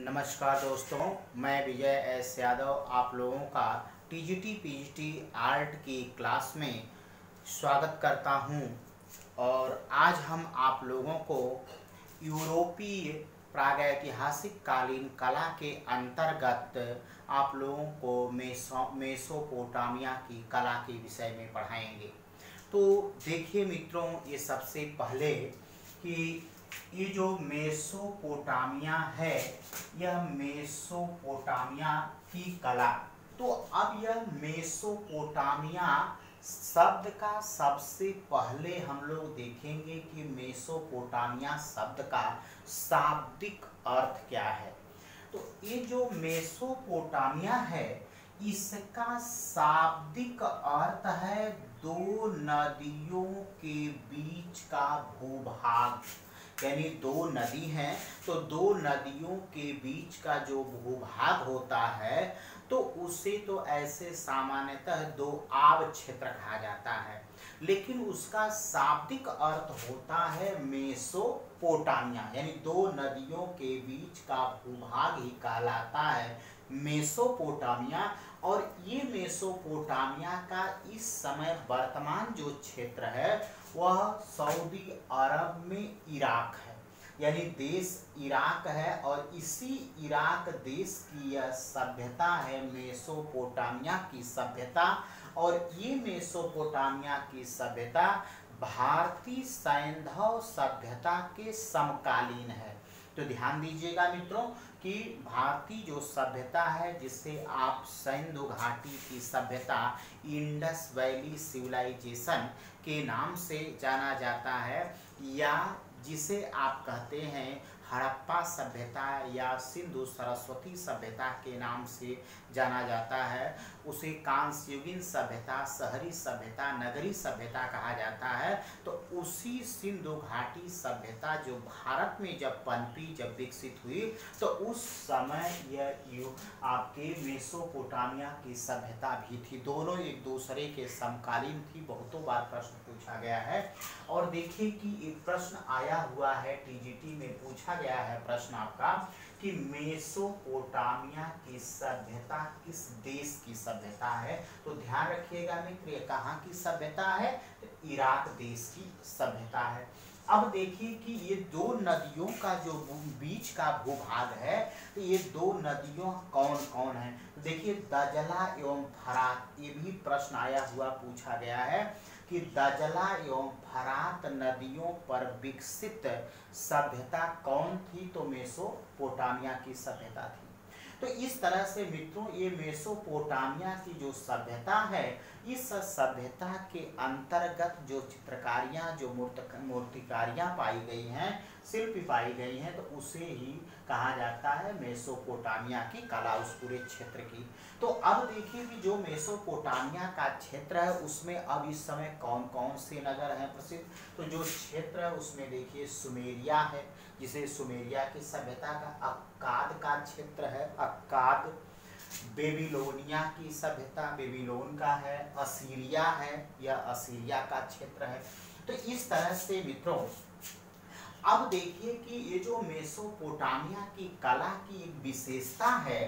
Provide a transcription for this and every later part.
नमस्कार दोस्तों, मैं विजय एस यादव आप लोगों का टीजीटी पीजीटी आर्ट की क्लास में स्वागत करता हूं। और आज हम आप लोगों को यूरोपीय प्रागैतिहासिक कालीन कला के अंतर्गत आप लोगों को मेसोपोटामिया की कला के विषय में पढ़ाएंगे। तो देखिए मित्रों, ये सबसे पहले कि ये जो मेसोपोटामिया है, यह मेसोपोटामिया की कला। तो अब यह मेसोपोटामिया शब्द का सबसे पहले हम लोग देखेंगे कि मेसोपोटामिया शब्द का शाब्दिक अर्थ क्या है। तो ये जो मेसोपोटामिया है, इसका शाब्दिक अर्थ है दो नदियों के बीच का भूभाग। यानी दो नदी हैं, तो दो नदियों के बीच का जो भूभाग होता है तो उसे तो ऐसे सामान्यतः दो आव क्षेत्र कहा जाता है, लेकिन उसका शाब्दिक अर्थ होता है मेसोपोटामिया। यानी दो नदियों के बीच का भूभाग ही कहलाता है मेसोपोटामिया। और ये मेसोपोटामिया का इस समय वर्तमान जो क्षेत्र है वह सऊदी अरब में इराक है। यानी देश इराक है और इसी इराक देश की यह सभ्यता है मेसोपोटामिया की सभ्यता। और ये मेसोपोटामिया की सभ्यता भारतीय सैंधव सभ्यता के समकालीन है। तो ध्यान दीजिएगा मित्रों कि भारतीय जो सभ्यता है, जिसे आप सिंधु घाटी की सभ्यता, इंडस वैली सिविलाइजेशन के नाम से जाना जाता है, या जिसे आप कहते हैं हड़प्पा सभ्यता या सिंधु सरस्वती सभ्यता के नाम से जाना जाता है, उसे कांस्ययुगीन सभ्यता, शहरी सभ्यता, नगरी सभ्यता कहा जाता है। तो उसी सिंधु घाटी सभ्यता जो भारत में जब पनपी, जब विकसित हुई, तो उस समय यह आपके मेसोपोटामिया की सभ्यता भी थी। दोनों एक दूसरे के समकालीन थी। बहुतों बार प्रश्न पूछा गया है। और देखिए कि एक प्रश्न आया हुआ है, टीजीटी में पूछा गया है प्रश्न आपका कि मेसोपोटामिया की सभ्यता किस देश की सभ्यता है। तो ध्यान रखिएगा मित्र, ये कहाँ की सभ्यता है? इराक देश की सभ्यता है। अब देखिए कि ये दो नदियों का जो बीच का भूभाग है, तो ये दो नदियों कौन कौन है? देखिए दजला एवं फरात, ये भी प्रश्न आया हुआ पूछा गया है कि दजला एवं फरात नदियों पर विकसित सभ्यता कौन थी? तो मेसोपोटामिया की सभ्यता थी। तो इस तरह से मित्रों, ये मेसोपोटामिया की जो सभ्यता है, इस सभ्यता के अंतर्गत जो चित्रकारियां, जो मूर्तिकारियां पाई गई हैं, शिल्प पाई गई हैं, तो उसे ही कहा जाता है मेसोपोटामिया की कला, उस पूरे क्षेत्र की। तो अब देखिए कि जो मेसोपोटामिया का क्षेत्र है, उसमें अब इस समय कौन कौन से नगर हैं प्रसिद्ध। तो जो क्षेत्र है उसमें देखिए सुमेरिया है, जिसे सुमेरिया की सभ्यता का, अक्काद का क्षेत्र है, अक्काद। बेबीलोनिया की सभ्यता बेबीलोन का है, असीरिया है, यह असीरिया का क्षेत्र है। तो इस तरह से मित्रों अब देखिए कि ये जो मेसोपोटामिया की कला की एक विशेषता है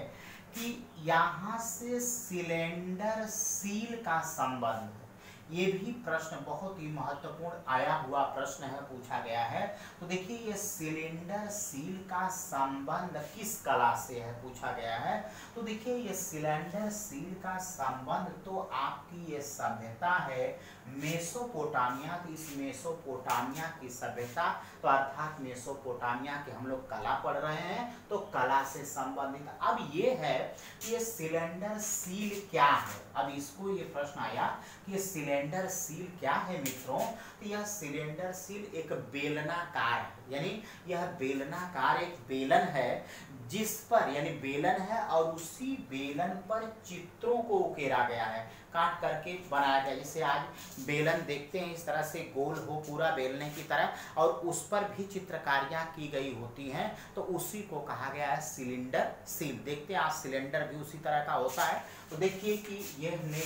कि यहाँ से सिलेंडर सील का संबंध है। ये भी प्रश्न बहुत ही महत्वपूर्ण आया हुआ प्रश्न है, पूछा गया है। तो देखिए ये सिलेंडर सील का संबंध किस कला से है, पूछा गया है। तो देखिए ये सिलेंडर सील का संबंध तो आपकी ये सभ्यता है मेसोपोटामिया। तो इस मेसोपोटामिया की सभ्यता, तो अर्थात मेसोपोटामिया के हम लोग कला पढ़ रहे हैं, तो कला से संबंधित। अब ये है कि ये सिलेंडर सील क्या है। अब इसको ये प्रश्न आया कि ये सिलेंडर सील क्या है मित्रों। तो यह सिलेंडर सील एक बेलनाकार है, यानी यह बेलनाकार एक बेलन है जिस पर, यानी बेलन है और उसी बेलन पर चित्रों को उकेरा गया है, काट करके बनाया गया। जैसे आज बेलन देखते हैं इस तरह से गोल हो पूरा बेलने की तरह, और उस पर भी चित्रकारियां की गई होती हैं, तो उसी को कहा गया है सिलेंडर सील। देखते हैं आज सिलेंडर भी उसी तरह का होता है। तो देखिए कि यह ने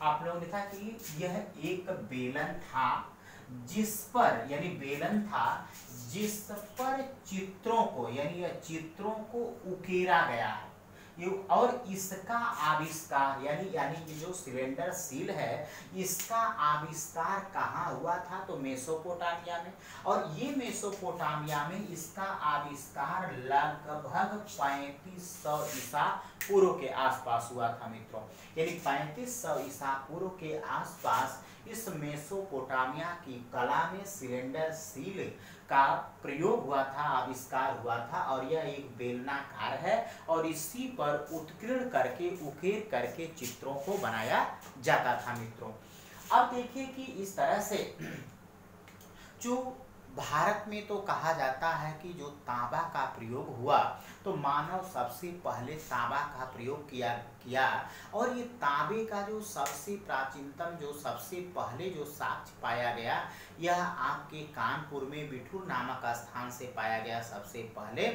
आप लोगों ने देखा कि यह एक बेलन था जिस पर, यानी बेलन था जिस पर चित्रों को यानी यह चित्रों को उकेरा गया है और इसका आविष्कार यानी ये जो सिलेंडर सील है इसका आविष्कार कहाँ हुआ था तो मेसोपोटामिया में। और ये मेसोपोटामिया में इसका आविष्कार लगभग 3500 ईसा पूर्व के आसपास हुआ था मित्रों। यानी 3500 ईसा पूर्व के आसपास इस मेसोपोटामिया की कला में सिलेंडर सील का प्रयोग हुआ था, आविष्कार हुआ था। और यह एक बेलनाकार है और इसी पर उत्कीर्ण करके उकेर करके चित्रों को बनाया जाता था मित्रों। अब देखिए कि इस तरह से जो भारत में तो कहा जाता है कि जो तांबा का प्रयोग हुआ तो मानव सबसे पहले तांबा का प्रयोग किया और ये तांबे का जो सबसे प्राचीनतम जो सबसे पहले जो साक्ष्य पाया गया यह आपके कानपुर में बिठूर नामक स्थान से पाया गया सबसे पहले।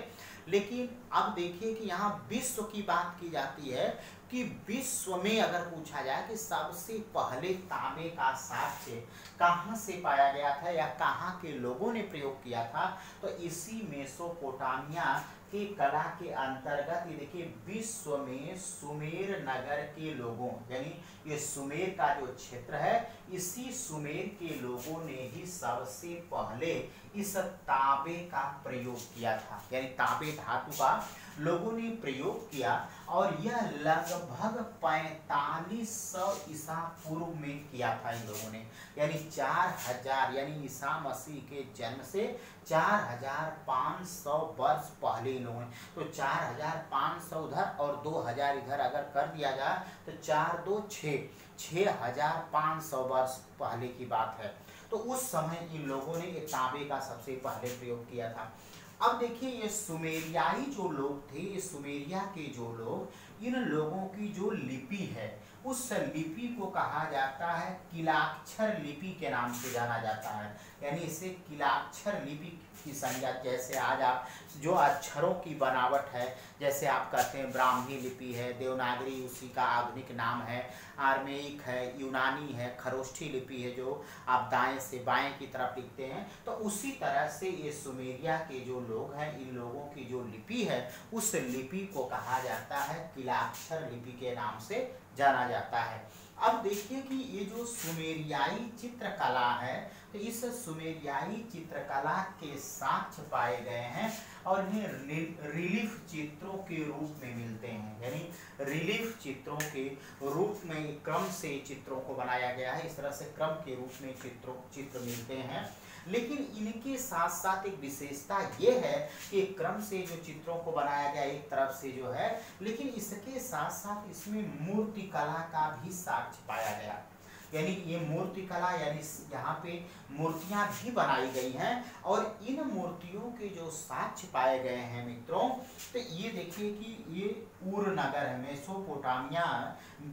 लेकिन अब देखिए कि यहाँ विश्व की बात की जाती है कि विश्व में अगर पूछा जाए कि सबसे पहले तांबे का साक्ष्य कहाँ से पाया गया था या कहाँ के लोगों ने प्रयोग किया था तो इसी मेसोपोटामिया की कला के अंतर्गत ये देखिए विश्व में सुमेर नगर के लोगों यानी ये सुमेर का जो क्षेत्र है इसी सुमेर के लोगों ने ही सबसे पहले इस तांबे का प्रयोग किया था। यानी तांबे धातु का लोगों ने प्रयोग किया और यह लगभग 4500 ईसा पूर्व में किया था इन लोगों ने। यानी 4000 यानी ईसा मसीह के जन्म से 4500 वर्ष पहले इन लोगों ने तो 4500 उधर और 2000 इधर अगर कर दिया जाए तो 4 2 6 6500 वर्ष पहले की बात है। तो उस समय इन लोगों ने ये तांबे का सबसे पहले प्रयोग किया था। अब देखिए ये सुमेरियाई जो लोग थे ये सुमेरिया के जो लोग इन लोगों की जो लिपि है उस लिपि को कहा जाता है किलाक्षर लिपि के नाम से जाना जाता है। यानी इसे किलाक्षर लिपि की संज्ञा जैसे आज आप जो अक्षरों की बनावट है जैसे आप कहते हैं ब्राह्मी लिपि है, देवनागरी उसी का आधुनिक नाम है, आर्मेइक है, यूनानी है, खरोष्ठी लिपि है जो आप दाएं से बाएं की तरफ लिखते हैं। तो उसी तरह से ये सुमेरिया के जो लोग हैं इन लोगों की जो लिपि है उस लिपि को कहा जाता है किलाक्षर लिपि के नाम से जाना जाता है। अब देखिए कि ये जो सुमेरियाई चित्रकला है तो इस सुमेरियाई चित्रकला के साक्ष्य पाए गए हैं और इन्हें रिलीफ चित्रों के रूप में मिलते हैं। यानी रिलीफ चित्रों के रूप में क्रम से चित्रों को बनाया गया है। इस तरह से क्रम के रूप में चित्र मिलते हैं। लेकिन इनके साथ साथ एक विशेषता ये है कि क्रम से जो चित्रों को बनाया गया एक तरफ से जो है लेकिन इसके साथ साथ इसमें मूर्ति कला का भी साक्ष्य पाया गया। यानी ये मूर्ति कला यानी यहाँ पे मूर्तियां भी बनाई गई हैं और इन मूर्तियों के जो साक्ष्य पाए गए हैं मित्रों तो ये देखिए कि ये उर नगर है मेसोपोटामिया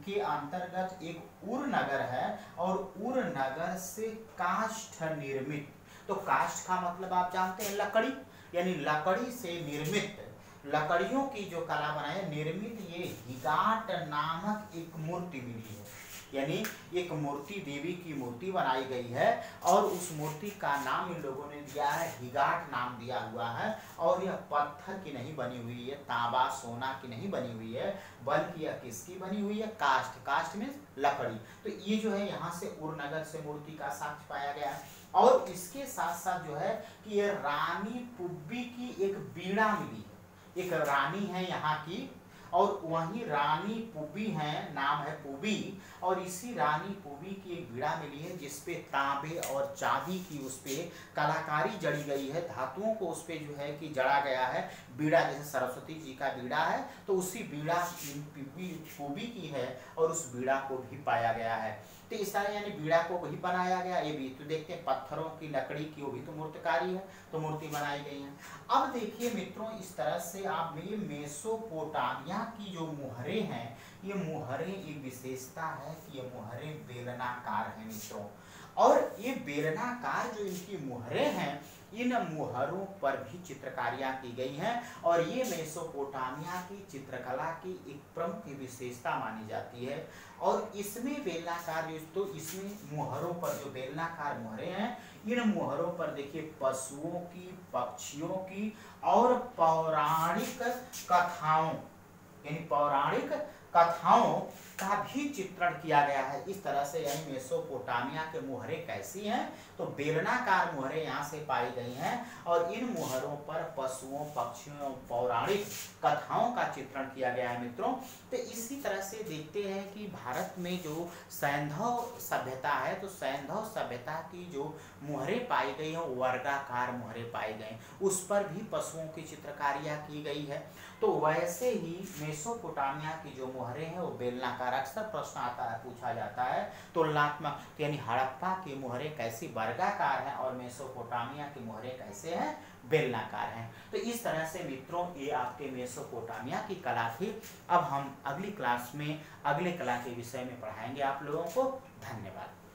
के अंतर्गत एक उर नगर है और उर नगर से काष्ठ निर्मित। तो काष्ठ का मतलब आप जानते हैं लकड़ी यानी लकड़ी से निर्मित लकड़ियों की जो कला बनाई निर्मित ये हिगाट नामक एक मूर्ति मिली है। यानी एक मूर्ति देवी की मूर्ति बनाई गई है और उस मूर्ति का नाम इन लोगों ने दिया है हिगाट नाम दिया हुआ है। और यह पत्थर की नहीं बनी हुई है, तांबा सोना की नहीं बनी हुई है बल्कि यह किसकी बनी हुई है काष्ठ। काष्ठ में लकड़ी। तो ये जो है यहाँ से उरनगर से मूर्ति का साक्ष्य पाया गया है। और इसके साथ साथ जो है कि ये रानी पुब्बी की एक बीड़ा मिली है। एक रानी है यहाँ की और वहीं रानी पुबी है नाम है पुबी और इसी रानी पुबी की एक बीड़ा मिली है जिसपे तांबे और चांदी की उस पे कलाकारी जड़ी गई है। धातुओं को उस पे जो है कि जड़ा गया है। बीड़ा जैसे सरस्वती जी का बीड़ा है तो उसी बीड़ा पुबी की है और उस बीड़ा को भी पाया गया है। तो इस तरह यानी बीड़ा को भी बनाया गया। ये भी तो देखते हैं पत्थरों की लकड़ी की वो भी तो मूर्तिकारी है तो मूर्ति बनाई गई है। अब देखिए मित्रों इस तरह से आप ये मेसोपोटामिया की जो मुहरें हैं ये मुहरें एक विशेषता है कि ये मुहरें बेलनाकार हैं मित्रों। और ये बेलनाकार जो इनकी मुहरें हैं इन मुहरों पर भी चित्रकारियां की गई हैं और ये मेसोपोटामिया की चित्रकला की एक प्रमुख विशेषता मानी जाती है। और इसमें बेलनाकार तो इसमें मुहरों पर जो बेलनाकार मुहरें हैं, इन मुहरों पर देखिए पशुओं की, पक्षियों की और पौराणिक कथाओं यानी पौराणिक कथाओं का भी चित्रण किया गया है। इस तरह से यानी मेसोपोटामिया के मुहरें कैसी हैं, तो बेलनाकार मुहरें यहाँ से पाई गई हैं और इन मुहरों पर पशुओं, पक्षियों, पौराणिक कथाओं का चित्रण किया गया है मित्रों। तो इसी तरह से देखते हैं कि भारत में जो सैंधव सभ्यता है, तो सैंधव सभ्यता की जो मुहरें पाई गई हैं, वर्गाकार मुहरें पाई गई, उस पर भी पशुओं की चित्रकारियां की गई है। तो वैसे ही मेसोपोटामिया की जो मुहरें हैं वो बेलनाकार, अक्सर प्रश्न आता है, पूछा जाता है तुलनात्मक, यानी हड़प्पा की मुहरें कैसी वर्गाकार हैं और मेसोपोटामिया की मुहरें कैसे हैं, बेलनाकार हैं। तो इस तरह से मित्रों ये आपके मेसोपोटामिया की कला थी। अब हम अगली क्लास में अगले कला के विषय में पढ़ाएंगे आप लोगों को। धन्यवाद।